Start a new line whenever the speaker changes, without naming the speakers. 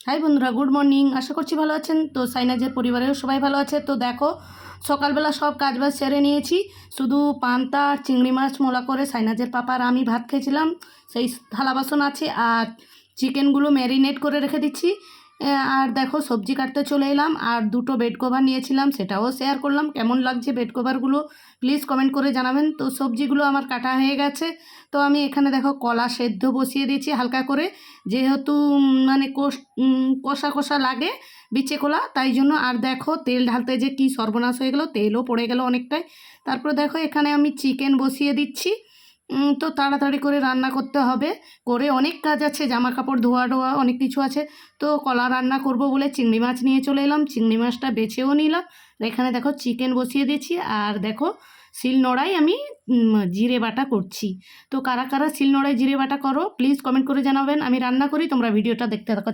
High বন্ধুরা, good morning. আশা করছি ভালো আছেন। তো সাইনাজের পরিবারেও সবাই ভালো আছে। তো দেখো, সকালবেলা সব কাজবাজ সেরে নিয়েছি, শুধু পান্তা আর চিংড়ি মাছ মোলা করে সাইনাজের পাপা আর আমি ভাত খেয়েছিলাম। সেই থালা বাসন আছে, আর চিকেনগুলো ম্যারিনেট করে রেখে দিচ্ছি। আর দেখো, সবজি কাটতে চলে এলাম, আর দুটো বেড কভার নিয়েছিলাম, সেটাও শেয়ার করলাম। কেমন লাগছে বেড কভারগুলো প্লিজ কমেন্ট করে জানাবেন। তো সবজিগুলো আমার কাটা হয়ে গেছে। তো আমি এখানে দেখো কলা সেদ্ধ বসিয়ে দিয়েছি হালকা করে, যেহেতু মানে কষা কষা লাগে বিচে কলা, তাই জন্য। আর দেখো তেল ঢালতে যে কি সর্বনাশ হয়ে গেল, তেলও পড়ে গেল অনেকটাই। তারপর দেখো এখানে আমি চিকেন বসিয়ে দিচ্ছি। তো তাড়াতাড়ি করে রান্না করতে হবে, করে অনেক কাজ আছে, জামা কাপড় ধোয়া টোয়া অনেক কিছু আছে। তো কলা রান্না করব বলে চিংড়ি মাছ নিয়ে চলে এলাম, চিংড়ি মাছটা বেছেও নিলাম। এখানে দেখো চিকেন বসিয়ে দিয়েছি, আর দেখো শিলনোড়ায় আমি জিরে বাটা করছি। তো কারা কারা শিলনোড়ায় জিরে বাটা করো প্লিজ কমেন্ট করে জানাবেন। আমি রান্না করি, তোমরা ভিডিওটা দেখতে থাকো।